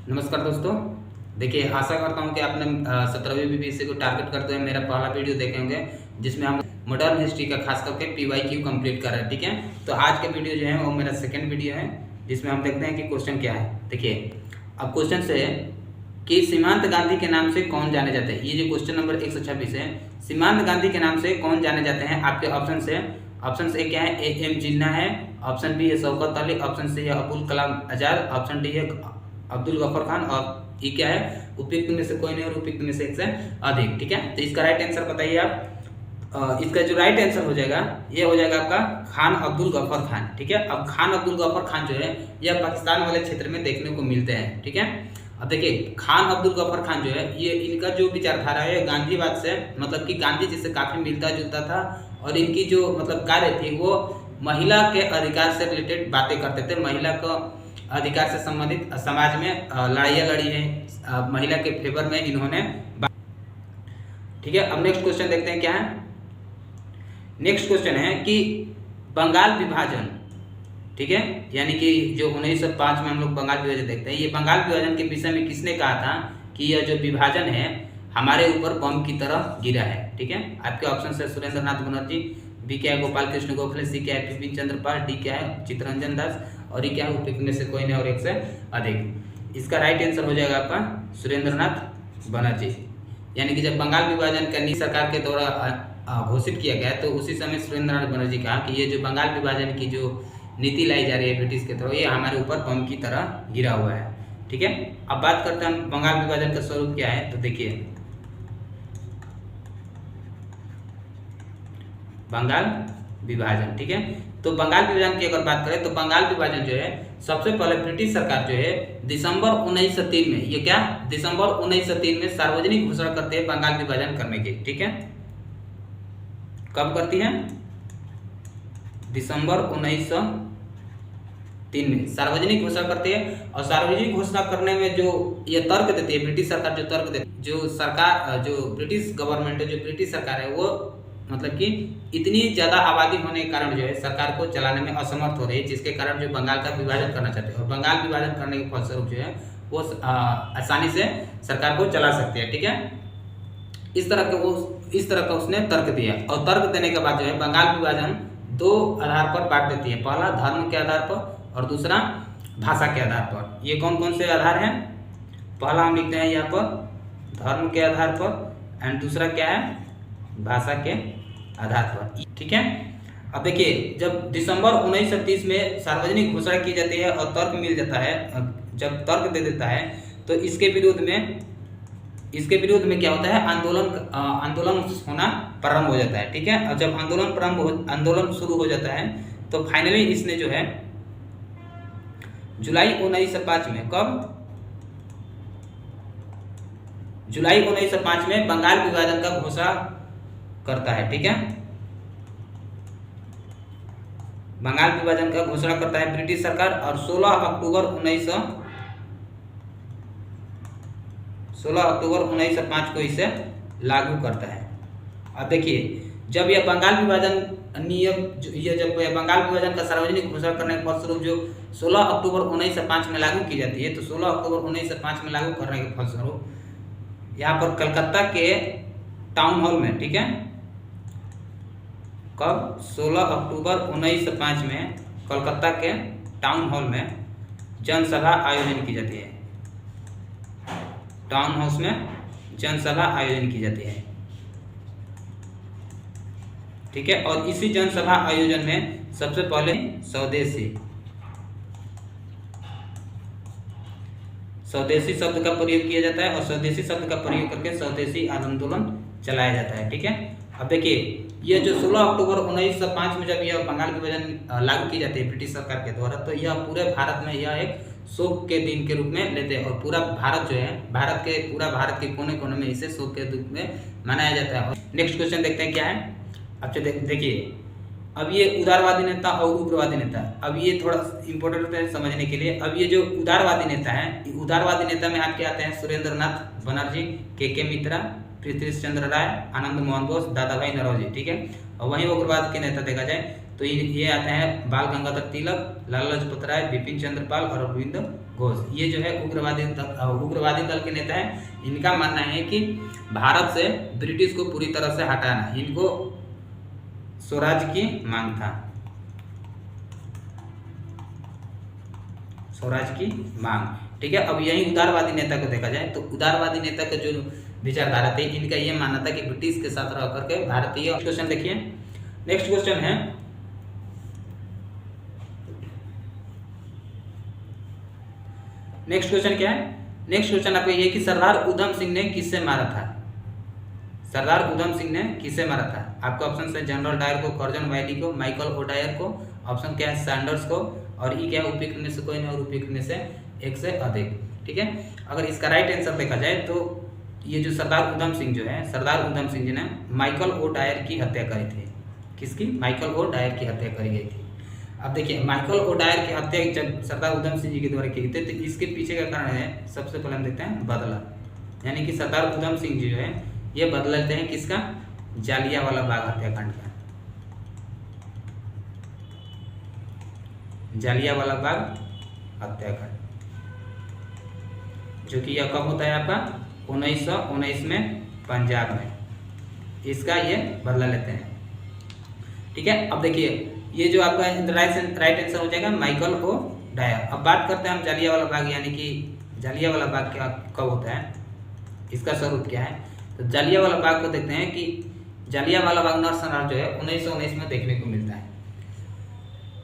नमस्कार दोस्तों। देखिए, आशा करता हूँ कि आपने 17वीं बीपीएससी को टारगेट करते हुए मेरा पहला वीडियो देखे होंगे, जिसमें हम मॉडर्न हिस्ट्री का खास करके पीवाईक्यू कंप्लीट कर रहे हैं। ठीक है, तो आज का वीडियो जो है वो मेरा सेकंड वीडियो है, जिसमें हम देखते हैं कि क्वेश्चन क्या है। देखिए, अब क्वेश्चन से कि सीमांत गांधी के नाम से कौन जाने जाते हैं। ये जो क्वेश्चन नंबर 126 है, सीमांत गांधी के नाम से कौन जाने जाते हैं। आपके ऑप्शन से ऑप्शन ए क्या है, ए एम जिन्ना है, ऑप्शन बी है शौकत अली, ऑप्शन सी है अबुल कलाम आजाद, ऑप्शन डी है अब्दुल गफर खान, और ये क्या है, उपयुक्त में से कोई नहीं और उपयुक्त में से एक से अधिक। ठीक है, तो इसका राइट आंसर बताइए आप। इसका जो राइट आंसर हो जाएगा ये हो जाएगा आपका खान अब्दुल गफर खान। ठीक है, अब खान अब्दुल गफर खान जो है यह पाकिस्तान वाले क्षेत्र में देखने को मिलते हैं। ठीक है, अब देखिए खान अब्दुल गफर खान जो है ये इनका जो विचारधारा है गांधीवाद से, मतलब कि गांधी जी से काफी मिलता जुलता था, और इनकी जो मतलब कार्य थी वो महिला के अधिकार से रिलेटेड बातें करते थे। महिला को अधिकार से संबंधित समाज में लड़ाइयाँ लड़ी हैं, महिला के फेवर में इन्होंने। ठीक है, अब नेक्स्ट क्वेश्चन देखते हैं क्या है। नेक्स्ट क्वेश्चन है कि बंगाल विभाजन, ठीक है, यानी कि जो 1905 में हम लोग बंगाल विभाजन देखते हैं, ये बंगाल विभाजन के विषय में किसने कहा था कि यह जो विभाजन है हमारे ऊपर बम की तरह गिरा है। ठीक है, आपके ऑप्शन है सुरेंद्र नाथ बनर्जी, बी क्या है गोपाल कृष्ण गोखले, सी क्या है बिपिन चंद्र पाल, डी क्या है चित्तरंजन दास, और ये क्या है उपयुक्त में से कोई नहीं और एक से अधिक। इसका राइट आंसर हो जाएगा आपका सुरेंद्र नाथ बनर्जी। यानी कि जब बंगाल विभाजन का नीति सरकार के द्वारा घोषित किया गया तो उसी समय सुरेंद्र नाथ बनर्जी कहा कि ये जो बंगाल विभाजन की जो नीति लाई जा रही है ब्रिटिश के तरफ, ये हमारे ऊपर बम की तरह गिरा हुआ है। ठीक है, अब बात करते हैं हम बंगाल विभाजन का स्वरूप क्या है। तो देखिए बंगाल विभाजन, ठीक है, तो बंगाल विभाजन की अगर बात करें तो बंगाल विभाजन जो है सबसे पहले ब्रिटिश सरकार जो है दिसंबर 1903 में, ये क्या दिसंबर 1903 में सार्वजनिक घोषणा करते हैं बंगाल विभाजन करने की। ठीक है, कब करती है, दिसंबर 1903 में सार्वजनिक घोषणा करती है। और सार्वजनिक घोषणा करने में जो ये तर्क देती है ब्रिटिश सरकार, जो तर्क देती है, जो सरकार, जो ब्रिटिश गवर्नमेंट है, जो ब्रिटिश सरकार है, वो मतलब कि इतनी ज़्यादा आबादी होने के कारण जो है सरकार को चलाने में असमर्थ हो रही है, जिसके कारण जो बंगाल का विभाजन करना चाहते हैं, और बंगाल विभाजन करने के फलस्वरूप जो है वो आसानी से सरकार को चला सकते हैं। ठीक है, इस तरह का उसने तर्क दिया, और तर्क देने के बाद जो है बंगाल विभाजन दो आधार पर बांट देती है। पहला धर्म के आधार पर और दूसरा भाषा के आधार पर। ये कौन कौन से आधार हैं, पहला हम लिखते हैं यहाँ पर धर्म के आधार पर, एंड दूसरा क्या है भाषा के आधार पर। ठीक है, अब देखिए जब दिसंबर 1930 में सार्वजनिक घोषणा की जाती है और तर्क मिल जाता है, जब तर्क दे देता है तो इसके विरोध में क्या होता है, आंदोलन होना प्रारंभ हो जाता है। ठीक है, और जब आंदोलन शुरू हो जाता है तो फाइनली इसने जो है जुलाई 1905 में, कब जुलाई 1905 में बंगाल विभाजन का घोषणा करता है। ठीक है, बंगाल विभाजन का घोषणा करता है ब्रिटिश सरकार, और 16 अक्टूबर 1905 को इसे लागू करता है। अब देखिए जब यह बंगाल विभाजन जब यह बंगाल विभाजन का सार्वजनिक घोषणा करने के फलस्वरूप जो 16 अक्टूबर 1905 में लागू की जाती है, तो 16 अक्टूबर 1905 में लागू करने के फलस्वरूप यहाँ पर कलकत्ता के टाउन हॉल में, ठीक है, कब 16 अक्टूबर 1905 में कोलकाता के टाउन हॉल में जनसभा आयोजन की जाती है। टाउन हाउस में जनसभा आयोजन की जाती है। ठीक है, और इसी जनसभा आयोजन में सबसे पहले स्वदेशी शब्द का प्रयोग किया जाता है, और स्वदेशी शब्द का प्रयोग करके स्वदेशी आंदोलन चलाया जाता है। ठीक है, अब देखिए ये जो 16 अक्टूबर 1905 में जब यह बंगाल विभाजन लागू की जाती है ब्रिटिश सरकार के द्वारा, तो यह पूरे भारत में यह एक शोक के दिन के रूप में लेते हैं, और पूरा भारत जो है पूरा भारत के कोने कोने में इसे शोक के रूप में मनाया जाता है। नेक्स्ट क्वेश्चन देखते हैं क्या है। अच्छा देखिए, अब ये उदारवादी नेता और उग्रवादी नेता, अब ये थोड़ा इंपॉर्टेंट है समझने के लिए। अब ये जो उदारवादी नेता है, उदारवादी नेता में आपके आते हैं सुरेंद्र नाथ बनर्जी, के मित्रा, पृथ्वी चंद्र राय, आनंद मोहन बोस, दादा भाई नौरोजी। ठीक है, और वहीं उग्रवाद के नेता देखा जाए तो ये आते हैं बाल गंगाधर तिलक, लाला लाजपत राय, बिपिन चंद्र पाल और अरविंद घोष। ये जो है उग्रवादी दल के नेता हैं। इनका मानना है कि भारत से ब्रिटिश को पूरी तरह से हटाना, इनको स्वराज की मांग था, स्वराज की मांग। ठीक है, अब यही उदारवादी नेता को देखा जाए तो उदारवादी नेता का जो विचारधारा थी, इनका यह मानना था कि ब्रिटिश के साथ रह करके भारतीय। क्वेश्चन देखिए, नेक्स्ट क्वेश्चन है, नेक्स्ट क्वेश्चन क्या है? नेक्स्ट क्वेश्चन आपका ये कि सरदार उधम सिंह ने किससे मारा था? सरदार उधम सिंह ने किससे मारा था? आपका ऑप्शन है जनरल डायर को, कर्जन वायली को, माइकल ओडायर को, ऑप्शन क्या है सैंडर्स को, और ये क्या है उपयुक्त में से कोई नहीं और उपयुक्त में से एक से अधिक। ठीक है, अगर इसका राइट आंसर देखा जाए तो ये जो सरदार उधम सिंह जो है, सरदार उधम सिंह जी ने माइकल ओडायर की हत्या करी थी। किसकी? माइकल ओडायर की हत्या करी गई थी। अब देखिए, माइकल ओडायर की हत्या जब सरदार उधम सिंह जी के द्वारा की गई थी तो इसके पीछे का कारण है, सबसे पहले हम देखते हैं बदला, यानी कि सरदार उधम सिंह जी जो है ये बदला लेते हैं किसका? जालियांवाला बाग हत्याकांड का। जालियांवाला बाग हत्याकांड जो कि यह कब होता है आपका? 1919 में पंजाब में, इसका ये बदला लेते हैं। ठीक है, अब देखिए ये जो आपका राइट आंसर हो जाएगा माइकल ओडायर। अब बात करते हैं हम जालियांवाला बाग, यानी कि जालियांवाला बाग क्या कब होता है, इसका स्वरूप क्या है? तो जालियांवाला बाग को देखते हैं कि जालियांवाला बाग नरसंहार जो है 1919 में देखने को मिलता है।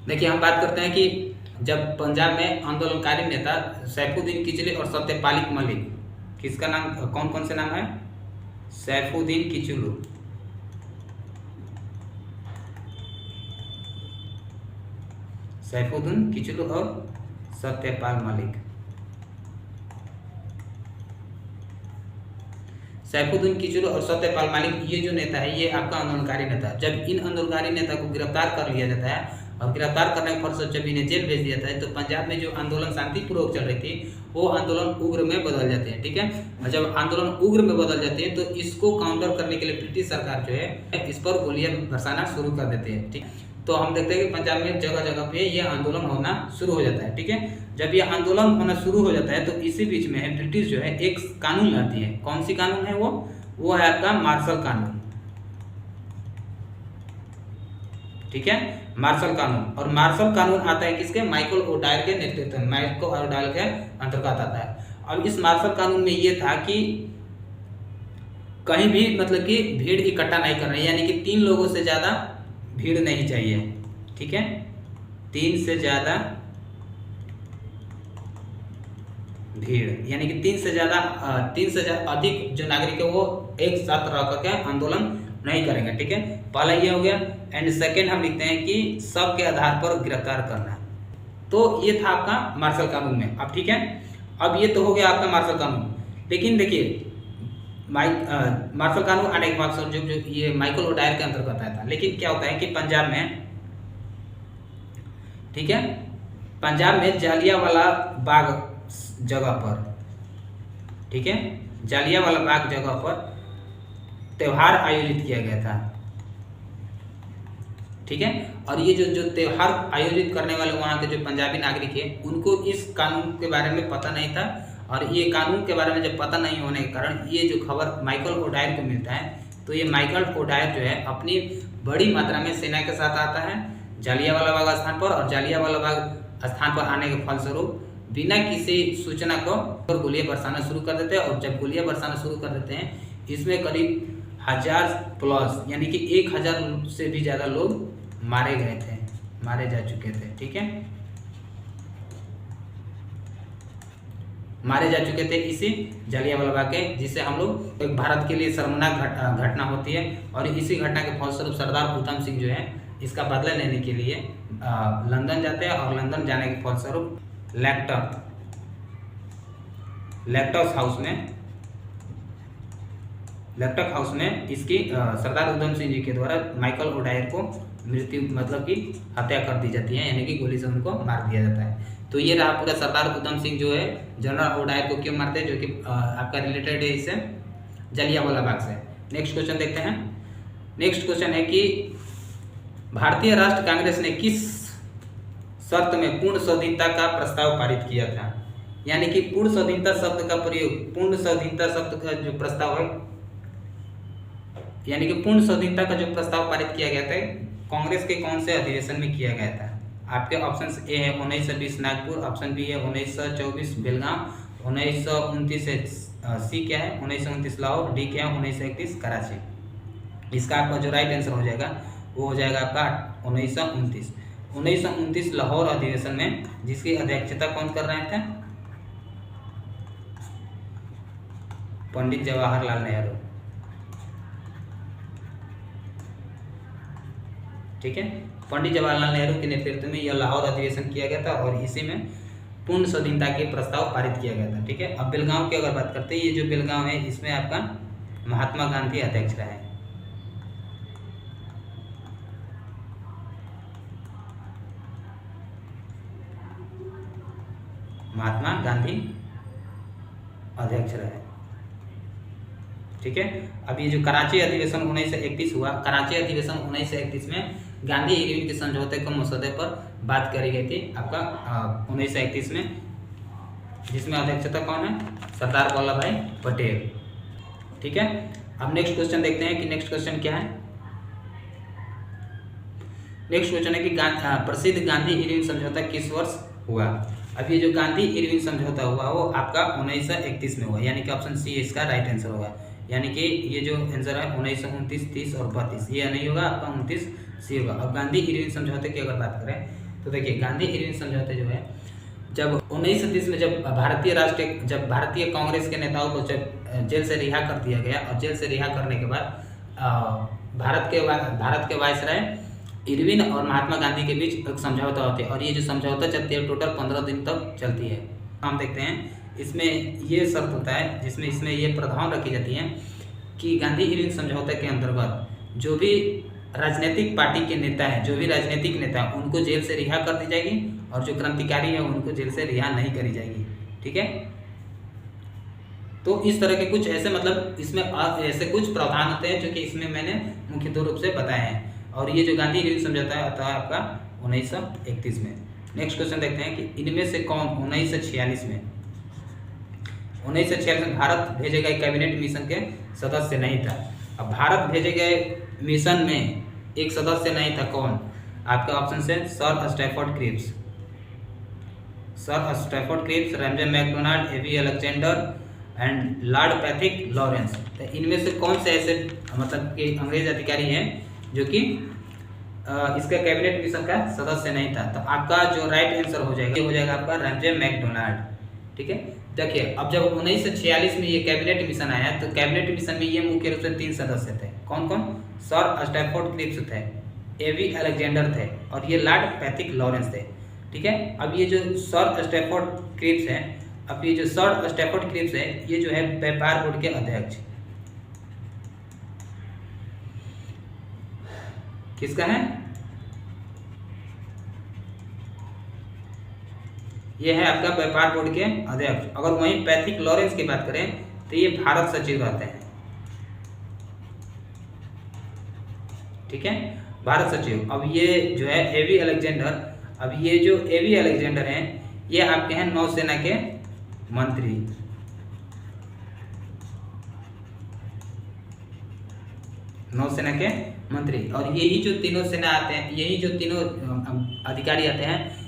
देखिए, हम बात करते हैं कि जब पंजाब में आंदोलनकारी नेता सैफुद्दीन किचलू और सत्यपाल मलिक, किसका नाम, कौन कौन से नाम है? सैफुद्दीन किचलू, सैफुद्दीन किचलू और सत्यपाल मलिक। सैफुद्दीन किचलू और सत्यपाल मलिक ये जो नेता है ये आपका आंदोलनकारी नेता है। जब इन आंदोलनकारी नेता को गिरफ्तार कर लिया जाता है और गिरफ्तार करने के फलस्वरूप जब इन्हें जेल भेज दिया जाता है तो पंजाब में जो आंदोलन शांतिपूर्वक चल रही थी वो आंदोलन उग्र में बदल जाते हैं। ठीक है, और जब आंदोलन उग्र में बदल जाते हैं तो इसको काउंटर करने के लिए ब्रिटिश सरकार जो है इस पर गोलियां बरसाना शुरू कर देते हैं। ठीक, तो हम देखते हैं कि पंजाब में जगह जगह पे ये आंदोलन होना शुरू हो जाता है। ठीक है, जब ये आंदोलन होना शुरू हो जाता है तो इसी बीच में है ब्रिटिश जो है एक कानून लाती है। कौन सी कानून है वो है आपका मार्शल कानून। ठीक है, मार्शल कानून, और मार्शल कानून आता है किसके? माइकल ओडायर के नेतृत्व में, माइकल ओडायर के अंतर्गत आता है। अब इस मार्शल कानून में ये था कि कहीं भी मतलब कि भीड़ इकट्ठा नहीं करना, यानी कि 3 लोगों से ज्यादा भीड़ नहीं चाहिए। ठीक है, 3 से ज्यादा भीड़, यानी कि 3 से ज्यादा अधिक जो नागरिक है वो एक साथ रह करके आंदोलन नहीं करेंगे। ठीक है, पहला ये हो गया। एंड सेकेंड हम लिखते हैं कि सब के आधार पर गिरफ्तार करना। तो ये था आपका मार्शल कानून में। अब ठीक है, अब ये तो हो गया आपका मार्शल कानून, लेकिन देखिए मार्शल कानून आने के बाद जो ये माइकल ओडायर के अंतर्गत आया था। लेकिन क्या होता है कि पंजाब में, ठीक है, पंजाब में जालियांवाला बाग जगह पर, ठीक है, जालियांवाला बाग जगह पर त्योहार आयोजित किया गया था। ठीक है, और ये जो त्योहार आयोजित करने वाले वहाँ के जो पंजाबी नागरिक है उनको इस कानून के बारे में पता नहीं था, और ये कानून के बारे में जब पता नहीं होने के कारण ये जो खबर माइकल ओडायर को मिलता है तो ये माइकल ओडायर जो है अपनी बड़ी मात्रा में सेना के साथ आता है जालियांवाला बाग स्थान पर, और जालियांवाला बाग स्थान पर आने के फलस्वरूप बिना किसी सूचना को गोलियां बरसाना शुरू कर देते हैं। और जब गोलियां बरसाना शुरू कर देते हैं इसमें करीब 1000 प्लस यानी कि 1000 से भी ज़्यादा लोग मारे गए थे, मारे जा चुके थे। ठीक है, मारे जा चुके थे इसी जालियांवाला बाग के, जिससे हम लोग एक भारत के लिए शर्मनाक घटना होती है। और इसी घटना के फलस्वरूप सरदार उधम सिंह जो है इसका बदला लेने के लिए लंदन जाते हैं, और लंदन जाने के फलस्वरूप लेक्टक हाउस में इसकी सरदार उधम सिंह जी के द्वारा माइकल ओडायर को मृत्यु मतलब कि हत्या कर दी जाती है, यानी कि गोली से उनको मार दिया जाता है। तो ये रहा पूरा सरदार उधम सिंह जो है जनरल ओडायर को क्यों मारते हैं, जो कि आपका रिलेटेड है इससे जालियांवाला बाग से। नेक्स्ट क्वेश्चन देखते हैं। नेक्स्ट क्वेश्चन है कि भारतीय राष्ट्र कांग्रेस ने किस शर्त में पूर्ण स्वाधीनता का प्रस्ताव पारित किया था? यानी कि पूर्ण स्वाधीनता शब्द का प्रयोग, पूर्ण स्वाधीनता शब्द का जो प्रस्ताव है, यानी कि पूर्ण स्वाधीनता का जो प्रस्ताव पारित किया गया था कांग्रेस के कौन से अधिवेशन में किया गया था? आपके ऑप्शन ए है 1920 नागपुर, ऑप्शन बी है 1924 बेलगांव, 1929 है सी क्या है 1929 लाहौर, डी क्या है 1931 कराची। इसका आपका जो राइट आंसर हो जाएगा वो हो जाएगा आपका 1929 लाहौर अधिवेशन में, जिसकी अध्यक्षता कौन कर रहे थे? पंडित जवाहरलाल नेहरू। ठीक है, पंडित जवाहरलाल नेहरू के नेतृत्व में यह लाहौर अधिवेशन किया गया था और इसी में पूर्ण स्वाधीनता के प्रस्ताव पारित किया गया था। ठीक है, अब बेलगांव की अगर बात करते हैं, ये जो बेलगांव है इसमें आपका महात्मा गांधी अध्यक्ष रहे। महात्मा गांधी अध्यक्ष रहे। ठीक है, अब ये जो कराची अधिवेशन 1931 हुआ, कराची अधिवेशन 1931 में गांधी इरविन के समझौते के मसौदे पर बात करी गई थी आपका 1931 में, जिसमें अध्यक्षता कौन है? सरदार वल्लभ भाई पटेल। ठीक है, अब नेक्स्ट क्वेश्चन देखते हैं कि नेक्स्ट क्वेश्चन क्या है। नेक्स्ट क्वेश्चन है कि प्रसिद्ध गांधी इरविन समझौता किस वर्ष हुआ? अब ये जो गांधी इरविन समझौता हुआ वो आपका 1931 में हुआ, यानी कि ऑप्शन सी इसका राइट आंसर होगा। यानी कि ये जो आंसर है 1929, 30 और 32 ये नहीं होगा, आपका 29 सी होगा। अब गांधी इरविन समझौते की अगर बात करें तो देखिए गांधी इरविन समझौते जो है जब 1930 में जब भारतीय कांग्रेस के नेताओं को जब जेल से रिहा कर दिया गया और जेल से रिहा करने के बाद भारत के वायसराय इरविन और महात्मा गांधी के बीच एक समझौता होता है और ये जो समझौता चलती है टोटल 15 दिन तक चलती है। हम देखते हैं इसमें ये शर्त होता है जिसमें इसमें ये प्रावधान रखी जाती है कि गांधी इरविन समझौते के अंतर्गत जो भी राजनीतिक पार्टी के नेता हैं, जो भी राजनीतिक नेता हैं, उनको जेल से रिहा कर दी जाएगी और जो क्रांतिकारी है उनको जेल से रिहा नहीं करी जाएगी। ठीक है, तो इस तरह के कुछ ऐसे मतलब इसमें ऐसे कुछ प्रावधान होते हैं जो कि इसमें मैंने मुख्य दो रूप से बताए हैं और ये जो गांधी इरविन समझौता आता है आपका 1931 में। नेक्स्ट क्वेश्चन देखते हैं कि इनमें से कौन 1946 में भारत भेजे गए कैबिनेट मिशन के सदस्य नहीं था। अब भारत भेजे गए मिशन में एक सदस्य नहीं था, कौन? आपके ऑप्शन से sir Stafford Cripps, Ramsay MacDonald, A V Alexander and Lord Pethick Lawrence. तो इनमें से कौन से ऐसे मतलब कि अंग्रेज अधिकारी हैं जो कि इसका कैबिनेट मिशन का सदस्य नहीं था? तो आपका जो राइट आंसर हो जाएगा आपका रैमजे मैकडोनाल्ड। ठीक है, देखिए अब जब 1946 में ये कैबिनेट मिशन आया तो कैबिनेट मिशन में ये मुख्य रूप से 3 सदस्य थे। कौन कौन? सर स्टैफोर्ड क्रिप्स थे, एवी अलेक्जेंडर थे और ये लॉर्ड पैथिक लॉरेंस थे। ठीक है, अब ये जो सर स्टैफोर्ड क्रिप्स है, ये जो है व्यापार बोर्ड के अध्यक्ष। किसका है? ये है आपका व्यापार बोर्ड के अध्यक्ष। अगर वहीं पैथिक लॉरेंस की बात करें तो ये भारत सचिव रहते हैं। ठीक है, भारत सचिव। अब ये जो है एवी अलेक्जेंडर, अब ये जो एवी अलेक्जेंडर हैं ये आपके हैं नौसेना के मंत्री। नौसेना के मंत्री और यही जो तीनों सेना आते हैं, यही जो तीनों अधिकारी आते हैं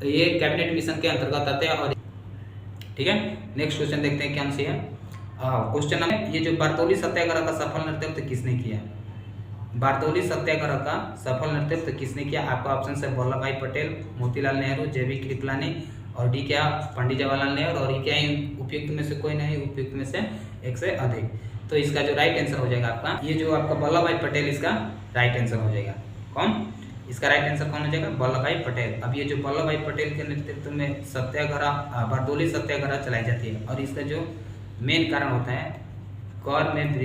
ये कैबिनेट मिशन के अंतर्गत आते हैं। और ठीक है, नेक्स्ट क्वेश्चन देखते हैं क्या सी है। क्वेश्चन है ये जो बारदौली सत्याग्रह का सफल नेतृत्व किसने किया? बारदौली सत्याग्रह का सफल नेतृत्व किसने किया? आपका ऑप्शन है वल्लभ भाई पटेल, मोतीलाल नेहरू, जेबी कृपलानी और डी क्या पंडित जवाहरलाल नेहरू और क्या उपयुक्त में से कोई नहीं, उपयुक्त में से एक से अधिक। तो इसका जो राइट आंसर हो जाएगा आपका ये जो आपका वल्लभ भाई पटेल इसका राइट आंसर हो जाएगा। कौन? इसका राइट आंसर कौन हो जाएगा? वल्लभ भाई पटेल। अब ये जो वल्लभ भाई पटेल के नेतृत्व में सत्याग्रह बारदौली सत्याग्रह चलाई जाती है और इसका जो मेन कारण होता है कर में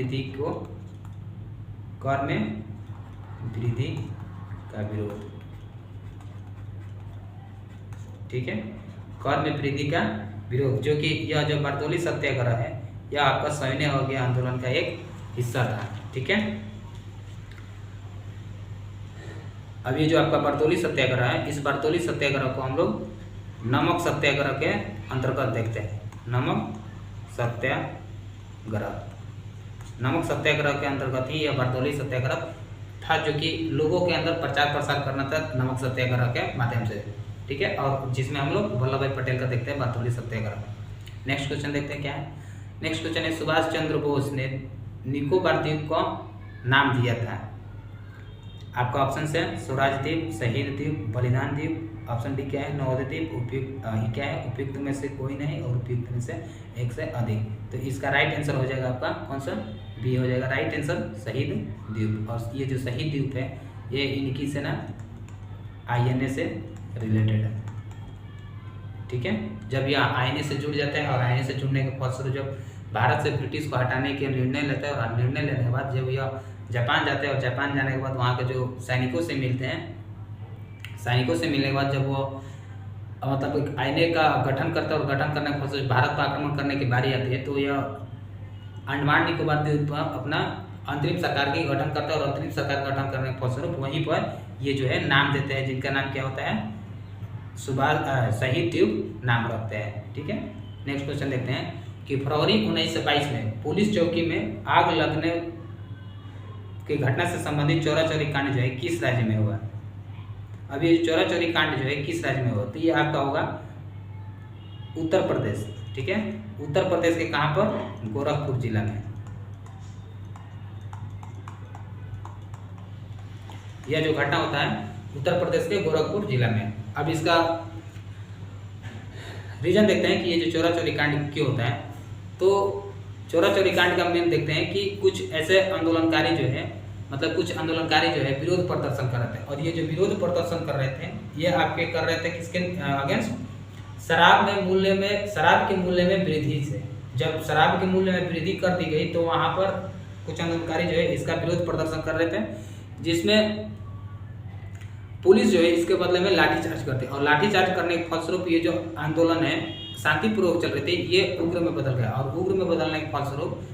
वृद्धि का विरोध। ठीक है, कर में वृद्धि का विरोध, जो कि यह जो बारदौली सत्याग्रह है यह आपका सविनय अवज्ञा आंदोलन का एक हिस्सा था। ठीक है, अब ये जो आपका बरदौली सत्याग्रह है, इस बरदौली सत्याग्रह को हम लोग नमक सत्याग्रह के अंतर्गत देखते हैं। नमक सत्याग्रह के अंतर्गत ही यह बरदौली सत्याग्रह था, जो कि लोगों के अंदर प्रचार प्रसार करना था नमक सत्याग्रह के माध्यम से, ठीक है। और जिसमें हम लोग वल्लभ भाई पटेल का देखते हैं बरदौली सत्याग्रह। नेक्स्ट क्वेश्चन देखते हैं क्या है। नेक्स्ट क्वेश्चन है, सुभाष चंद्र बोस ने निकोबार द्वीप को नाम दिया था। आपका ऑप्शन है स्वराज द्वीप, शहीद द्वीप, बलिदान द्वीप। ऑप्शन डी क्या है, नवोदय द्वीप। उपयुक्त क्या है, उपयुक्त में से कोई नहीं और उपयुक्त में से एक से अधिक। तो इसका राइट आंसर हो जाएगा आपका कौन सा, बी हो जाएगा राइट आंसर, शहीद द्वीप। और ये जो शहीद द्वीप है ये इनकी से ना INA से रिलेटेड है, ठीक है। जब यह INA से जुड़ जाता है और INA से जुड़ने के फलस्वरूप जब भारत से ब्रिटिश को हटाने के निर्णय लेता है, और निर्णय लेने के बाद जब यह जापान जाते हैं और जापान जाने के बाद वहाँ के जो सैनिकों से मिलते हैं, सैनिकों से मिलने के बाद जब वो मतलब INA का गठन करता है और गठन करने के फलस्वरूप भारत पर आक्रमण करने की बारी आती है, तो यह अंडमान निकोबार द्वीप पर अपना अंतरिम सरकार की गठन करता है और अंतरिम सरकार गठन करने के फलस्वरूप वहीं पर ये जो है नाम देते हैं, जिनका नाम क्या होता है, शहीद द्वीप नाम रखते हैं, ठीक है। नेक्स्ट क्वेश्चन देखते हैं कि फरवरी 1922 में पुलिस चौकी में आग लगने की घटना से संबंधित चौरा चौरी कांड जो है किस राज्य में हुआ। अब ये चौरा चौरी कांड जो है किस राज्य में हुआ, तो ये आपका होगा उत्तर प्रदेश, ठीक है। उत्तर प्रदेश के कहाँ पर, गोरखपुर जिला में। यह जो घटना होता है उत्तर प्रदेश के गोरखपुर जिला में। अब इसका रीजन देखते हैं कि ये जो चौरा चौरी कांड क्यों होता है। तो चौरा चौरी कांड का मेन देखते हैं कि कुछ ऐसे आंदोलनकारी जो है, मतलब कुछ आंदोलनकारी जो है विरोध प्रदर्शन कर रहे थे, और ये जो विरोध प्रदर्शन कर रहे थे ये आपके कर रहे थे किसके अगेंस्ट, शराब के मूल्य में वृद्धि से। जब शराब के मूल्य में वृद्धि कर दी गई तो वहाँ पर कुछ आंदोलनकारी जो है इसका विरोध प्रदर्शन कर रहे थे, जिसमें पुलिस जो है इसके बदले में लाठीचार्ज करती है, और लाठीचार्ज करने के फलस्वरूप ये जो आंदोलन है शांतिपूर्वक चल रहे थे ये उग्र में बदल गया, और उग्र में बदलने के फलस्वरूप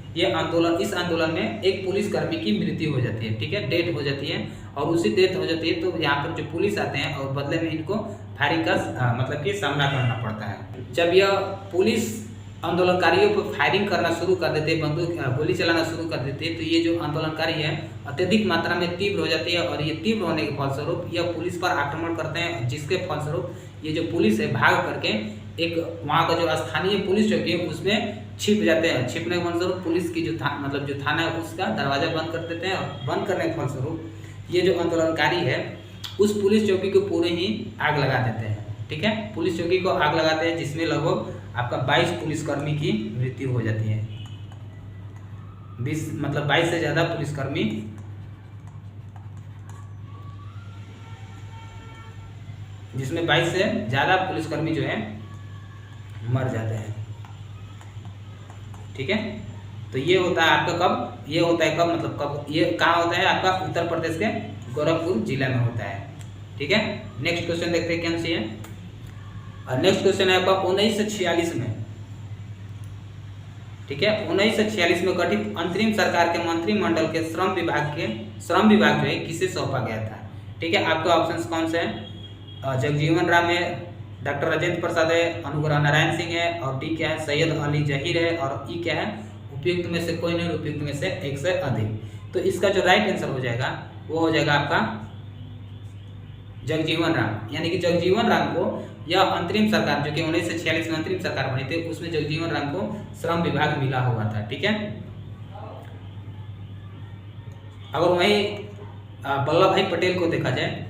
इस आंदोलन में एक पुलिसकर्मी की मृत्यु हो जाती है, ठीक है, डेथ हो जाती है। और उसी डेथ हो जाती है तो यहाँ पर जो पुलिस आते हैं और बदले में इनको फायरिंग का मतलब कि सामना करना पड़ता है। जब यह पुलिस आंदोलनकारियों पर फायरिंग करना शुरू कर देते, बंदूक गोली चलाना शुरू कर देते, तो ये जो आंदोलनकारी है अत्यधिक मात्रा में तीव्र हो जाती है, और ये तीव्र होने के फलस्वरूप यह पुलिस पर आक्रमण करते हैं, जिसके फलस्वरूप ये जो पुलिस है भाग करके एक वहाँ का जो स्थानीय पुलिस चौकी है उसमें छिप जाते हैं। छिपने के फलस्वरूप पुलिस की जो थाना है उसका दरवाजा बंद कर देते हैं, और बंद करने के फलस्वरूप ये जो आंदोलनकारी है उस पुलिस चौकी को पूरे ही आग लगा देते हैं, ठीक है। पुलिस चौकी को आग लगाते हैं, जिसमें लगभग आपका 22 पुलिसकर्मी की मृत्यु हो जाती है। 22 से ज़्यादा पुलिसकर्मी जिसमें 22 से ज़्यादा पुलिसकर्मी जो है मर जाते हैं, ठीक है। तो ये होता है आपका कब, ये होता है कब, मतलब कब ये कहाँ होता है आपका उत्तर प्रदेश के गोरखपुर जिला में होता है, ठीक है। नेक्स्ट क्वेश्चन देखते हैं क्या है। और नेक्स्ट क्वेश्चन है आपका 1946 में, ठीक है, 1946 में गठित अंतरिम सरकार के मंत्रिमंडल के श्रम विभाग जो है किसे सौंपा गया था, ठीक है। आपका ऑप्शंस कौन से हैं, जगजीवन राम है, डॉक्टर राजेंद्र प्रसाद है, अनुग्रह नारायण सिंह है, और डी क्या है, सैयद अली जहीर है, और ई क्या है, उपयुक्त में से कोई नहीं, उपयुक्त में से एक से अधिक। तो इसका जो राइट आंसर हो जाएगा वो हो जाएगा आपका जगजीवन राम, यानी कि जगजीवन राम को यह अंतरिम सरकार जो कि 1946 में अंतरिम सरकार बनी थी उसमें जगजीवन राम को श्रम विभाग मिला हुआ था, ठीक है। अगर वहीं वल्लभ भाई पटेल को देखा जाए,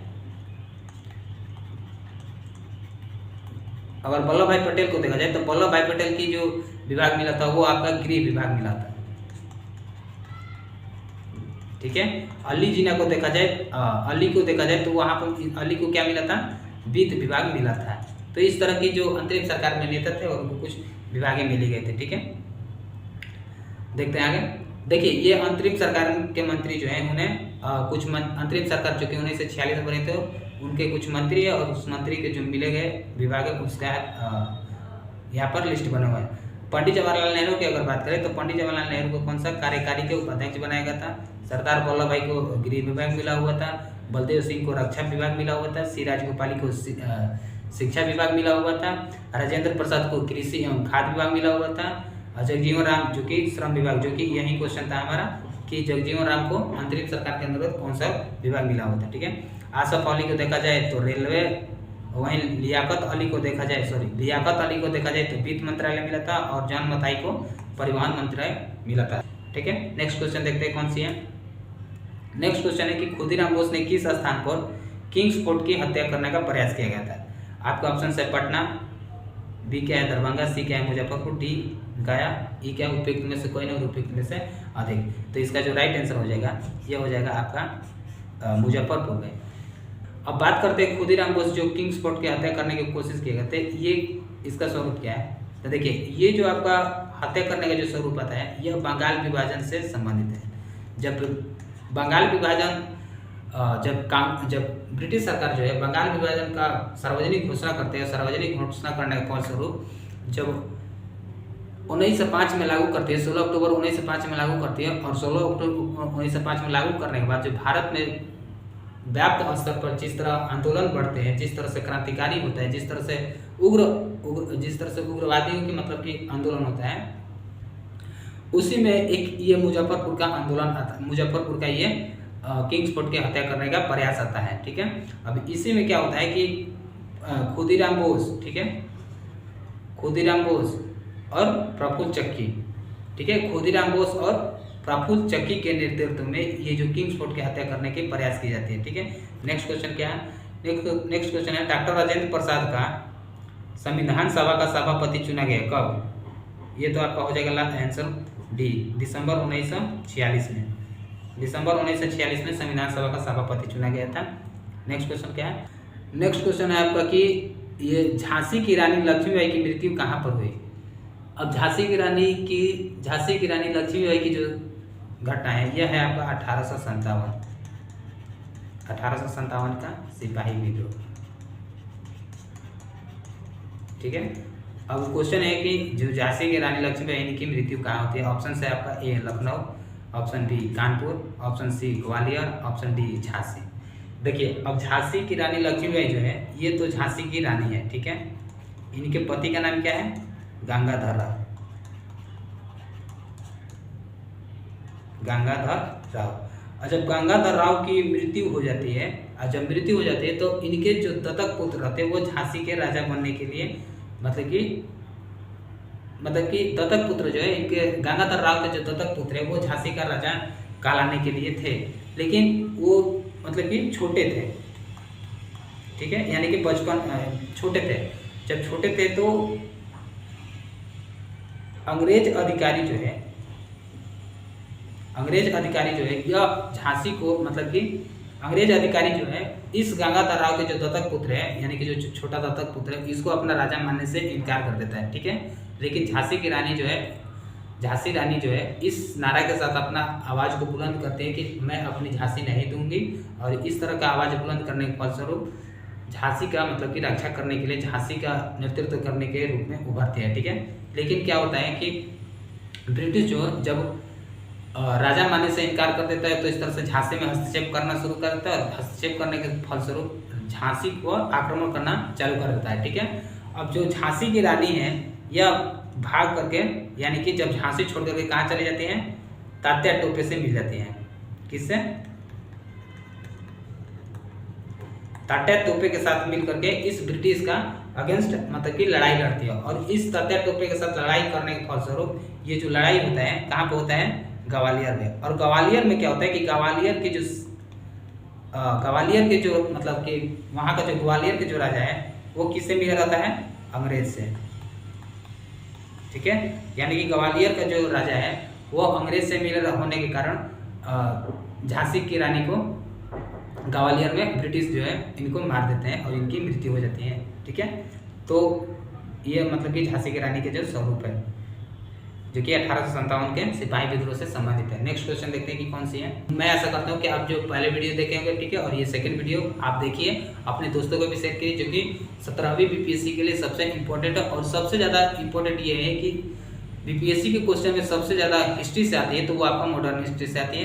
अगर वल्लभ भाई पटेल को देखा जाए तो वल्लभ भाई पटेल की जो विभाग मिला था वो आपका गृह विभाग मिला था, ठीक है। अली जीना को देखा जाए, अली को देखा जाए तो वहाँ पर अली को क्या मिला था, वित्त विभाग मिला था। तो इस तरह की जो अंतरिम सरकार में नेता थे और उनको कुछ विभागें मिली गए थे, ठीक है। देखते हैं आगे। देखिए ये अंतरिम सरकार के मंत्री जो हैं उन्हें कुछ अंतरिम सरकार जो कि 1946 में बने थे उनके कुछ मंत्री है, और उस मंत्री के जो मिले गए विभाग है उसका यहाँ पर लिस्ट बना हुआ है। पंडित जवाहरलाल नेहरू की अगर बात करें तो पंडित जवाहरलाल नेहरू को कौन सा कार्यकारी के उपाध्यक्ष बनाया गया था, सरदार वल्लभ भाई को गृह विभाग मिला हुआ था, बलदेव सिंह को रक्षा विभाग मिला हुआ था, सी राजगोपाली को शिक्षा विभाग मिला हुआ था, राजेंद्र प्रसाद को कृषि एवं खाद्य विभाग मिला हुआ था, और जगजीवन राम जो कि श्रम विभाग, जो कि यही क्वेश्चन था हमारा कि जगजीवन राम को अंतरिम सरकार के अंतर्गत कौन सा विभाग मिला हुआ था। ठीक है, आसफ अली को देखा जाए तो रेलवे, वहीं लियाकत अली को देखा जाए तो वित्त मंत्रालय मिला था, और जॉन मथाई को परिवहन मंत्रालय मिला था। ठीक है, नेक्स्ट क्वेश्चन देखते हैं कौन सी है। नेक्स्ट क्वेश्चन है कि खुदीराम बोस ने किस स्थान पर किंग्स फोर्ट की हत्या करने का प्रयास किया गया था। आपका ऑप्शन है पटना, बी क्या है दरभंगा, सी क्या है मुजफ्फरपुर, डी गया, ई क्या है उपयुक्त में से कोई नहीं, उपयुक्त में से अधिक। तो इसका जो राइट आंसर हो जाएगा ये हो जाएगा आपका मुजफ्फरपुर में। अब बात करते हैं खुदीराम बोस जो किंग्स फोर्ट की हत्या करने की कोशिश किए गए थे, ये इसका स्वरूप क्या है। तो देखिए, ये जो आपका हत्या करने का जो स्वरूप आता है यह बंगाल विभाजन से संबंधित है। जब बंगाल विभाजन जब ब्रिटिश सरकार जो है बंगाल विभाजन का सार्वजनिक घोषणा करते हैं, सार्वजनिक घोषणा करने के फलस्वरूप जब 1905 में लागू करती है, 16 अक्टूबर 1905 में लागू करती है, और 16 अक्टूबर 1905 में लागू करने के बाद जो भारत में व्याप्त स्तर पर जिस तरह आंदोलन बढ़ते हैं, जिस तरह से क्रांतिकारी होता है, जिस तरह से उग्रवादियों की मतलब कि आंदोलन होता है, उसी में एक ये मुजफ्फरपुर का आंदोलन आता है, मुजफ्फरपुर का ये किंग्स फोर्ट की हत्या करने का प्रयास आता है। ठीक है, अब इसी में क्या होता है कि खुदीराम बोस, ठीक है, खुदीराम बोस और प्रफुल्ल चक्की, ठीक है, खुदीराम बोस और प्रफुल्ल चक्की के नेतृत्व में ये जो किंग्स फोर्ट की हत्या करने की प्रयास की जाती है। ठीक है, नेक्स्ट क्वेश्चन क्या है। नेक्स्ट क्वेश्चन है डॉक्टर राजेंद्र प्रसाद का संविधान सभा का सभापति चुना गया कब। ये तो आपका हो जाएगा आंसर डी, दिसंबर 1946 में। दिसंबर 1946 में संविधान सभा का सभापति चुना गया था। नेक्स्ट क्वेश्चन क्या है। नेक्स्ट क्वेश्चन है आपका कि ये झांसी की रानी लक्ष्मीबाई की मृत्यु कहाँ पर हुई। अब झांसी की रानी लक्ष्मीबाई की जो घटना है यह है आपका 1857 का सिपाही विद्रोह। ठीक है, अब क्वेश्चन है कि जो झांसी की रानी लक्ष्मीबाई की मृत्यु कहाँ होती है। ऑप्शन है आपका A Lucknow, option B Kanpur, option C Gwalior, option D Jhansi. देखिए, अब झांसी की रानी लक्ष्मीबाई जो है ये तो झांसी की रानी है। ठीक है, इनके पति का नाम क्या है, गंगाधर राव। और जब गंगाधर राव की मृत्यु हो जाती है, तो इनके जो दत्तक पुत्र रहते हैं वो झांसी के राजा बनने के लिए मतलब कि दत्तक पुत्र जो है इनके गंगाधर राव के जो दत्तक पुत्र है वो झांसी का राजा कहलाने के लिए थे, लेकिन वो मतलब कि छोटे थे। ठीक है, यानी कि बचपन छोटे थे। जब छोटे थे तो अंग्रेज अधिकारी जो है यह झांसी को मतलब कि अंग्रेज अधिकारी जो है इस गंगाधर राव के जो दत्तक पुत्र है यानी कि जो छोटा दत्तक पुत्र है इसको अपना राजा मानने से इनकार कर देता है। ठीक है, लेकिन झांसी रानी जो है इस नारा के साथ अपना आवाज़ को बुलंद करते हैं कि मैं अपनी झांसी नहीं दूंगी, और इस तरह का आवाज़ बुलंद करने के फलस्वरूप झांसी का मतलब कि रक्षा करने के लिए झांसी का नेतृत्व करने के रूप में उभरते हैं। ठीक है, लेकिन क्या होता है कि ब्रिटिश जो जब राजा मानने से इनकार कर देता है तो इस तरह से झांसी में हस्तक्षेप करना शुरू कर देता है, और हस्तक्षेप करने के फलस्वरूप झांसी को आक्रमण करना चालू कर देता है। ठीक है, अब जो झांसी की रानी है यह भाग करके यानी कि जब झांसी छोड़ करके कहाँ चली जाती हैं, तात्या टोपे से मिल जाती हैं। किससे, तात्या टोपे के साथ मिल करके इस ब्रिटिश का अगेंस्ट मतलब कि लड़ाई लड़ती है, और इस तात्या टोपे के साथ लड़ाई करने के फलस्वरूप ये जो लड़ाई होता है कहाँ पे होता है, ग्वालियर में। और ग्वालियर में क्या होता है कि ग्वालियर के जो मतलब कि वहाँ का जो ग्वालियर के जो राजा है वो किससे मिला रहता है, अंग्रेज से। ठीक है, यानी कि ग्वालियर का जो राजा है वो अंग्रेज से मिला होने के कारण झांसी की रानी को ग्वालियर में ब्रिटिश जो है इनको मार देते हैं और इनकी मृत्यु हो जाती है। ठीक है, तो ये मतलब कि झांसी की रानी के जो स्वरूप है जो कि 1857 के सिपाही विद्रोह से संबंधित है। नेक्स्ट क्वेश्चन देखते हैं कि कौन सी है। मैं ऐसा करता हूँ कि आप जो पहले वीडियो देखे होंगे, ठीक है, और ये सेकंड वीडियो आप देखिए, अपने दोस्तों को भी शेयर करिए, जो कि 17वीं बीपीएससी के लिए सबसे इम्पोर्टेंट है। और सबसे ज़्यादा इम्पोर्टेंट ये है कि बीपीएससी के क्वेश्चन में सबसे ज़्यादा हिस्ट्री से आती है, तो वो आपका मॉडर्न हिस्ट्री से आती है।